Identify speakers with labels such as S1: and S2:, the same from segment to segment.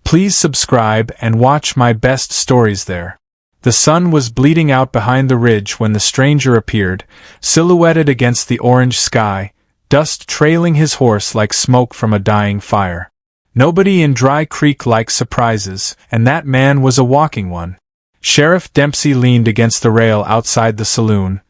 S1: Please subscribe and watch my best stories there. The sun was bleeding out behind the ridge when the stranger appeared, silhouetted against the orange sky, dust trailing his horse like smoke from a dying fire. Nobody in Dry Creek likes surprises, and that man was a walking one. Sheriff Dempsey leaned against the rail outside the saloon,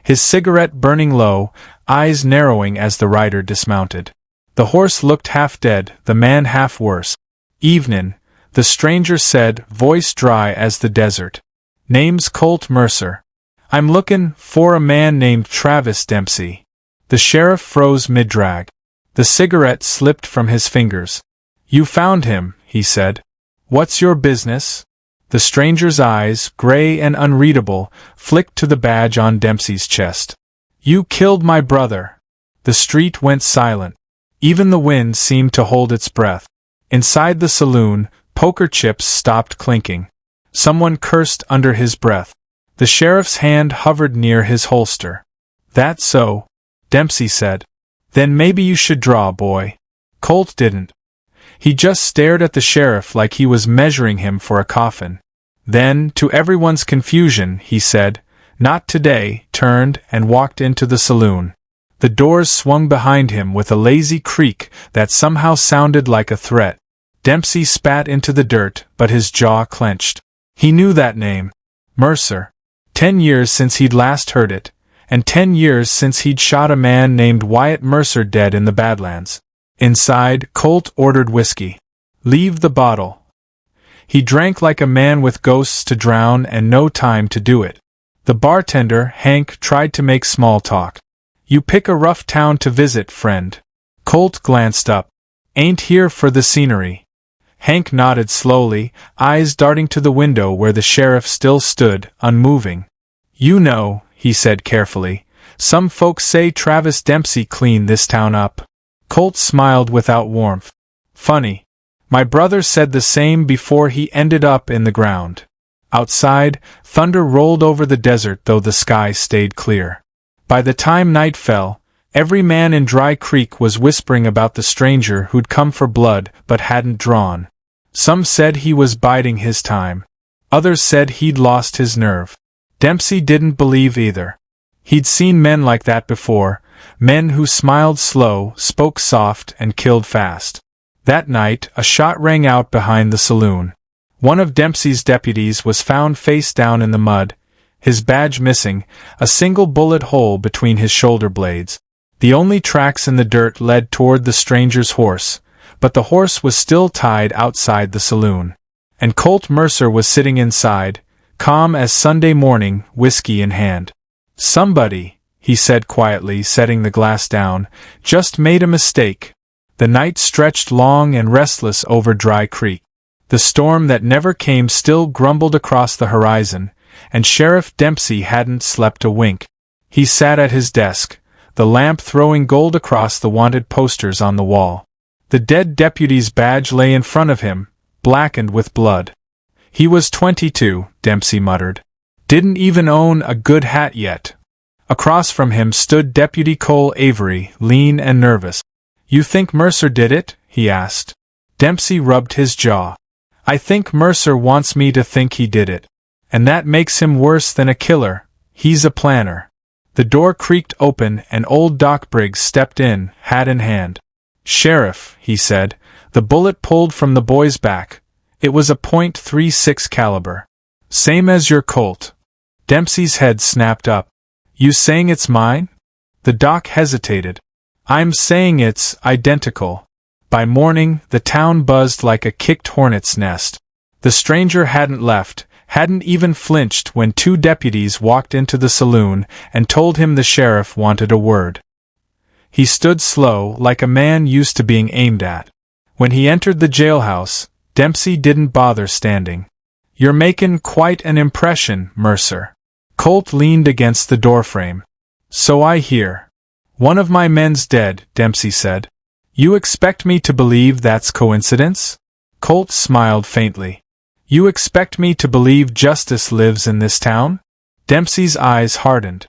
S1: his cigarette burning low, eyes narrowing as the rider dismounted. The horse looked half dead, the man half worse. "Evenin'," the stranger said, voice dry as the desert. "Name's Colt Mercer. I'm lookin' for a man named Travis Dempsey." The sheriff froze mid-drag. The cigarette slipped from his fingers. "You found him," he said. "What's your business?" The stranger's eyes, gray and unreadable, flicked to the badge on Dempsey's chest. "You killed my brother." The street went silent. Even the wind seemed to hold its breath. Inside the saloon, poker chips stopped clinking. Someone cursed under his breath. The sheriff's hand hovered near his holster. "That's so," Dempsey said. "Then maybe you should draw, boy." Colt didn't. He just stared at the sheriff like he was measuring him for a coffin. Then, to everyone's confusion, he said, "Not today," turned and walked into the saloon. The doors swung behind him with a lazy creak that somehow sounded like a threat. Dempsey spat into the dirt, but his jaw clenched. He knew that name. Mercer. 10 years since he'd last heard it, and 10 years since he'd shot a man named Wyatt Mercer dead in the Badlands. Inside, Colt ordered whiskey. "Leave the bottle." He drank like a man with ghosts to drown and no time to do it. The bartender, Hank, tried to make small talk. "You pick a rough town to visit, friend." Colt glanced up. "Ain't here for the scenery." Hank nodded slowly, eyes darting to the window where the sheriff still stood, unmoving. "You know," he said carefully, "some folks say Travis Dempsey cleaned this town up." Colt smiled without warmth. "Funny. My brother said the same before he ended up in the ground." Outside, thunder rolled over the desert though the sky stayed clear. By the time night fell, every man in Dry Creek was whispering about the stranger who'd come for blood but hadn't drawn. Some said he was biding his time. Others said he'd lost his nerve. Dempsey didn't believe either. He'd seen men like that before, men who smiled slow, spoke soft, and killed fast. That night, a shot rang out behind the saloon. One of Dempsey's deputies was found face down in the mud, his badge missing, a single bullet hole between his shoulder blades. The only tracks in the dirt led toward the stranger's horse, but the horse was still tied outside the saloon. And Colt Mercer was sitting inside, calm as Sunday morning, whiskey in hand. "Somebody," he said quietly, setting the glass down, "just made a mistake." The night stretched long and restless over Dry Creek. The storm that never came still grumbled across the horizon, and Sheriff Dempsey hadn't slept a wink. He sat at his desk, the lamp throwing gold across the wanted posters on the wall. The dead deputy's badge lay in front of him, blackened with blood. He was 22, Dempsey muttered. Didn't even own a good hat yet. Across from him stood Deputy Cole Avery, lean and nervous. "You think Mercer did it?" he asked. Dempsey rubbed his jaw. "I think Mercer wants me to think he did it. And that makes him worse than a killer. He's a planner." The door creaked open and old Doc Briggs stepped in, hat in hand. "Sheriff," he said, the bullet pulled from the boy's back. It was a .36 caliber. "Same as your Colt." Dempsey's head snapped up. "You saying it's mine?" The doc hesitated. "I'm saying it's identical." By morning, the town buzzed like a kicked hornet's nest. The stranger hadn't left, hadn't even flinched when 2 deputies walked into the saloon and told him the sheriff wanted a word. He stood slow, like a man used to being aimed at. When he entered the jailhouse, Dempsey didn't bother standing. "You're making quite an impression, Mercer." Colt leaned against the doorframe. "So I hear. One of my men's dead," Dempsey said. "You expect me to believe that's coincidence?" Colt smiled faintly. "You expect me to believe justice lives in this town?" Dempsey's eyes hardened.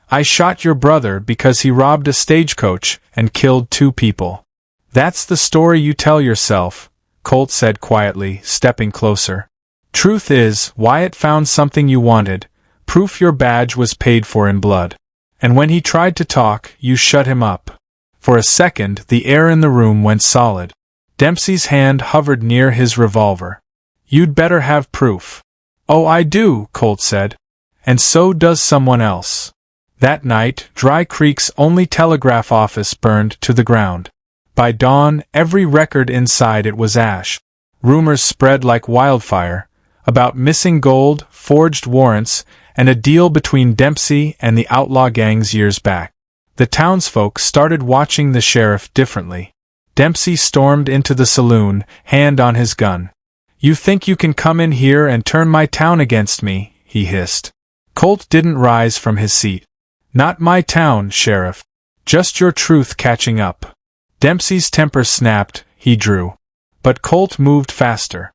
S1: "I shot your brother because he robbed a stagecoach and killed 2 people. That's the story you tell yourself," Colt said quietly, stepping closer. Truth is, Wyatt found something you wanted, proof your badge was paid for in blood. And when he tried to talk, you shut him up. For a second, the air in the room went solid. Dempsey's hand hovered near his revolver. You'd better have proof. Oh, I do, Colt said. And so does someone else. That night, Dry Creek's only telegraph office burned to the ground. By dawn, every record inside it was ash. Rumors spread like wildfire, about missing gold, forged warrants, and a deal between Dempsey and the outlaw gangs years back. The townsfolk started watching the sheriff differently. Dempsey stormed into the saloon, hand on his gun. You think you can come in here and turn my town against me, he hissed. Colt didn't rise from his seat. Not my town, Sheriff. Just your truth catching up. Dempsey's temper snapped, he drew. But Colt moved faster.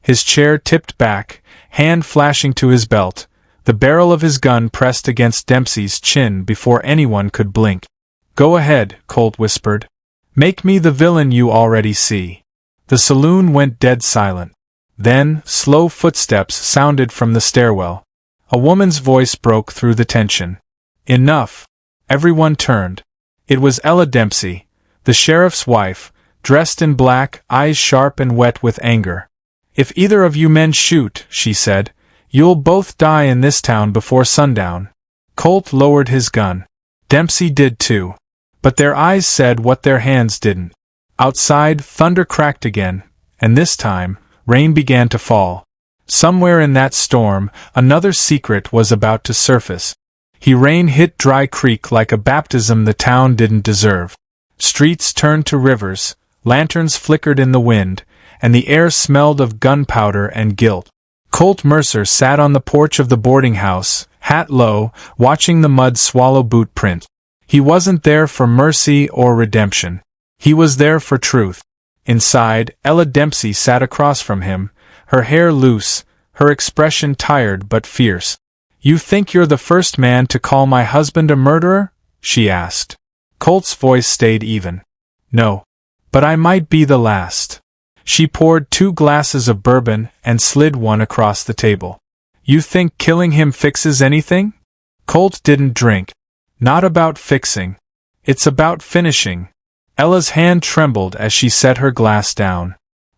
S1: His chair tipped back, hand flashing to his belt, the barrel of his gun pressed against Dempsey's chin before anyone could blink. Go ahead, Colt whispered. Make me the villain you already see. The saloon went dead silent. Then, slow footsteps sounded from the stairwell. A woman's voice broke through the tension. Enough. Everyone turned. It was Ella Dempsey, the sheriff's wife, dressed in black, eyes sharp and wet with anger. If either of you men shoot, she said, you'll both die in this town before sundown. Colt lowered his gun. Dempsey did too. But their eyes said what their hands didn't. Outside, thunder cracked again, and this time, rain began to fall. Somewhere in that storm, another secret was about to surface. Rain hit Dry Creek like a baptism the town didn't deserve. Streets turned to rivers, lanterns flickered in the wind, and the air smelled of gunpowder and guilt. Colt Mercer sat on the porch of the boarding house, hat low, watching the mud swallow boot print. He wasn't there for mercy or redemption. He was there for truth. Inside, Ella Dempsey sat across from him, her hair loose, her expression tired but fierce. You think you're the first man to call my husband a murderer? She asked. Colt's voice stayed even. No. But I might be the last. She poured 2 glasses of bourbon and slid one across the table. You think killing him fixes anything? Colt didn't drink. Not about fixing. It's about finishing. Ella's hand trembled as she set her glass down.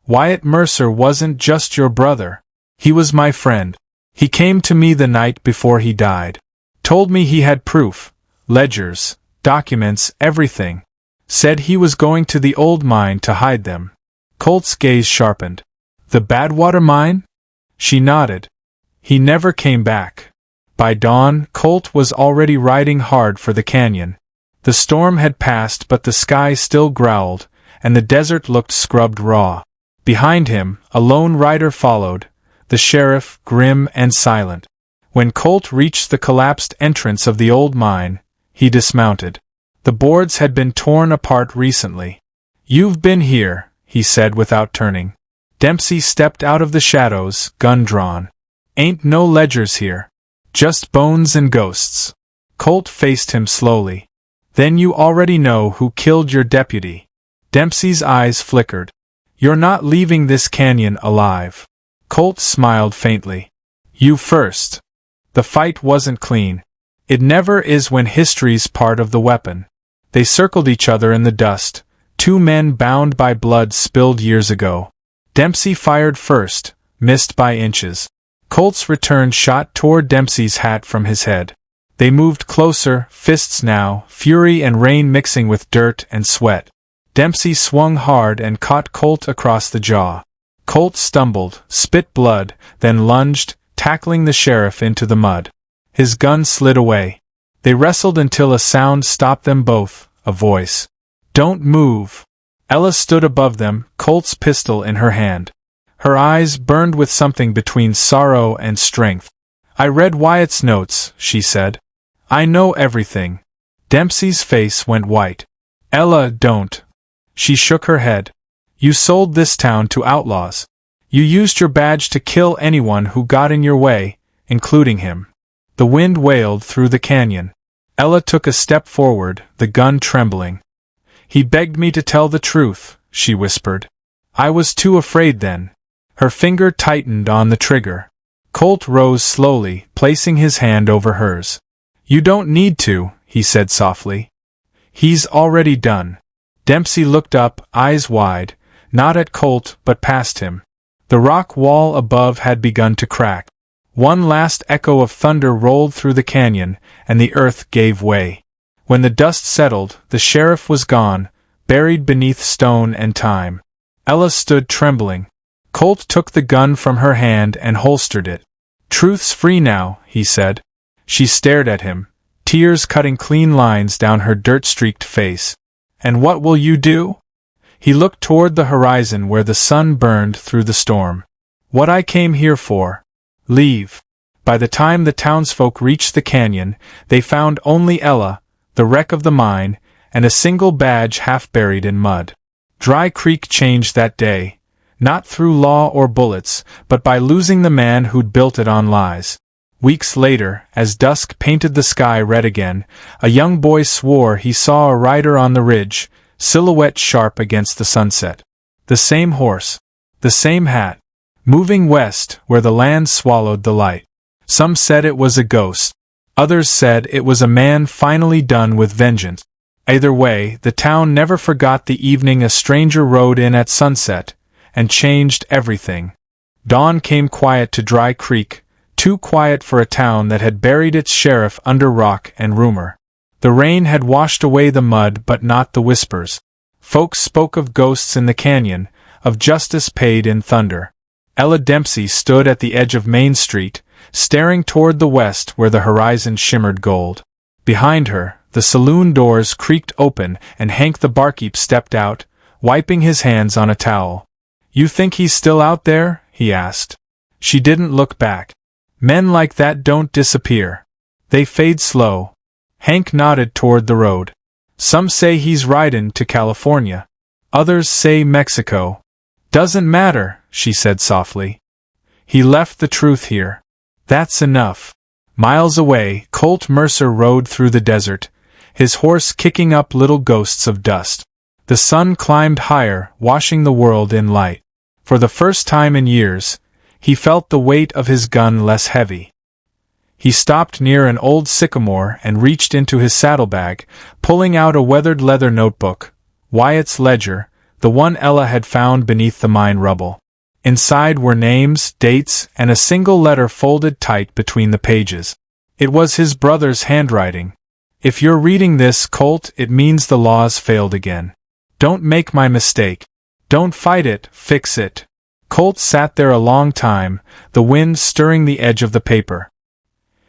S1: Wyatt Mercer wasn't just your brother. He was my friend. He came to me the night before he died. Told me he had proof, ledgers, documents, everything. Said he was going to the old mine to hide them. Colt's gaze sharpened. The Badwater mine? She nodded. He never came back. By dawn, Colt was already riding hard for the canyon. The storm had passed but the sky still growled, and the desert looked scrubbed raw. Behind him, a lone rider followed, the sheriff, grim and silent. When Colt reached the collapsed entrance of the old mine, he dismounted. The boards had been torn apart recently. You've been here, he said without turning. Dempsey stepped out of the shadows, gun drawn. Ain't no ledgers here. Just bones and ghosts. Colt faced him slowly. Then you already know who killed your deputy. Dempsey's eyes flickered. You're not leaving this canyon alive. Colt smiled faintly. You first. The fight wasn't clean. It never is when history's part of the weapon. They circled each other in the dust, 2 men bound by blood spilled years ago. Dempsey fired first, missed by inches. Colt's return shot toward Dempsey's hat from his head. They moved closer, fists now, fury and rain mixing with dirt and sweat. Dempsey swung hard and caught Colt across the jaw. Colt stumbled, spit blood, then lunged, tackling the sheriff into the mud. His gun slid away. They wrestled until a sound stopped them both, a voice. Don't move. Ella stood above them, Colt's pistol in her hand. Her eyes burned with something between sorrow and strength. I read Wyatt's notes, she said. I know everything. Dempsey's face went white. Ella, don't. She shook her head. You sold this town to outlaws. You used your badge to kill anyone who got in your way, including him. The wind wailed through the canyon. Ella took a step forward, the gun trembling. He begged me to tell the truth, she whispered. I was too afraid then. Her finger tightened on the trigger. Colt rose slowly, placing his hand over hers. You don't need to, he said softly. He's already done. Dempsey looked up, eyes wide, not at Colt but past him. The rock wall above had begun to crack. One last echo of thunder rolled through the canyon, and the earth gave way. When the dust settled, the sheriff was gone, buried beneath stone and time. Ella stood trembling. Colt took the gun from her hand and holstered it. Truth's free now, he said. She stared at him, tears cutting clean lines down her dirt-streaked face. And what will you do? He looked toward the horizon where the sun burned through the storm. What I came here for. Leave. By the time the townsfolk reached the canyon, they found only Ella, the wreck of the mine, and a single badge half buried in mud. Dry Creek changed that day, not through law or bullets, but by losing the man who'd built it on lies. Weeks later, as dusk painted the sky red again, a young boy swore he saw a rider on the ridge, silhouette sharp against the sunset. The same horse, the same hat, moving west where the land swallowed the light. Some said it was a ghost. Others said it was a man finally done with vengeance. Either way, the town never forgot the evening a stranger rode in at sunset, and changed everything. Dawn came quiet to Dry Creek, too quiet for a town that had buried its sheriff under rock and rumor. The rain had washed away the mud but not the whispers. Folks spoke of ghosts in the canyon, of justice paid in thunder. Ella Dempsey stood at the edge of Main Street, staring toward the west where the horizon shimmered gold. Behind her, the saloon doors creaked open and Hank the barkeep stepped out, wiping his hands on a towel. You think he's still out there? He asked. She didn't look back. Men like that don't disappear. They fade slow. Hank nodded toward the road. Some say he's ridin' to California. Others say Mexico. Doesn't matter, she said softly. He left the truth here. That's enough. Miles away, Colt Mercer rode through the desert, his horse kicking up little ghosts of dust. The sun climbed higher, washing the world in light. For the first time in years, he felt the weight of his gun less heavy. He stopped near an old sycamore and reached into his saddlebag, pulling out a weathered leather notebook, Wyatt's ledger, the one Ella had found beneath the mine rubble. Inside were names, dates, and a single letter folded tight between the pages. It was his brother's handwriting. If you're reading this, Colt, it means the laws failed again. Don't make my mistake. Don't fight it, fix it. Colt sat there a long time, the wind stirring the edge of the paper.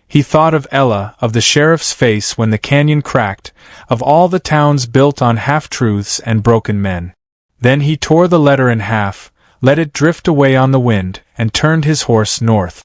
S1: He thought of Ella, of the sheriff's face when the canyon cracked, of all the towns built on half-truths and broken men. Then he tore the letter in half, let it drift away on the wind, and turned his horse north.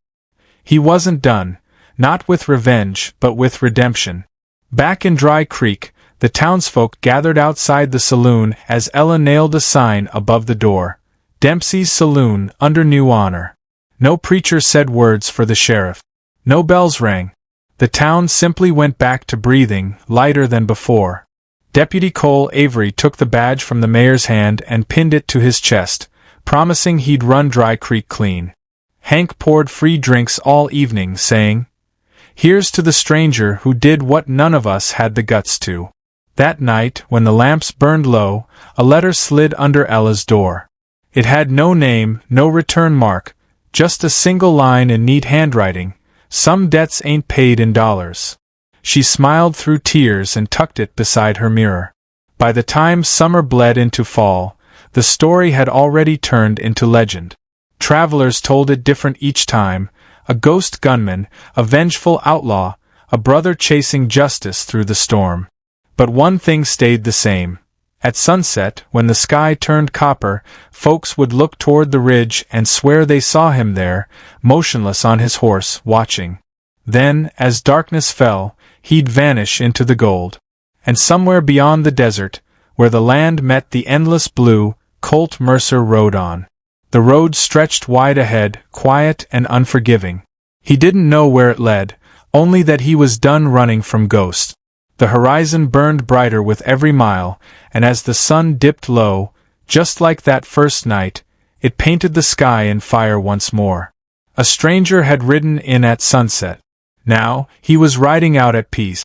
S1: He wasn't done, not with revenge, but with redemption. Back in Dry Creek, the townsfolk gathered outside the saloon as Ella nailed a sign above the door. Dempsey's Saloon, under new honor. No preacher said words for the sheriff. No bells rang. The town simply went back to breathing, lighter than before. Deputy Cole Avery took the badge from the mayor's hand and pinned it to his chest, promising he'd run Dry Creek clean. Hank poured free drinks all evening, saying, "Here's to the stranger who did what none of us had the guts to." That night, when the lamps burned low, a letter slid under Ella's door. It had no name, no return mark, just a single line in neat handwriting, "Some debts ain't paid in dollars." She smiled through tears and tucked it beside her mirror. By the time summer bled into fall, the story had already turned into legend. Travelers told it different each time, a ghost gunman, a vengeful outlaw, a brother chasing justice through the storm. But one thing stayed the same. At sunset, when the sky turned copper, folks would look toward the ridge and swear they saw him there, motionless on his horse, watching. Then, as darkness fell, he'd vanish into the gold. And somewhere beyond the desert, where the land met the endless blue, Colt Mercer rode on. The road stretched wide ahead, quiet and unforgiving. He didn't know where it led, only that he was done running from ghosts. The horizon burned brighter with every mile, and as the sun dipped low, Just like that first night, it painted the sky in fire once more. A stranger had ridden in at sunset. Now, he was riding out at peace.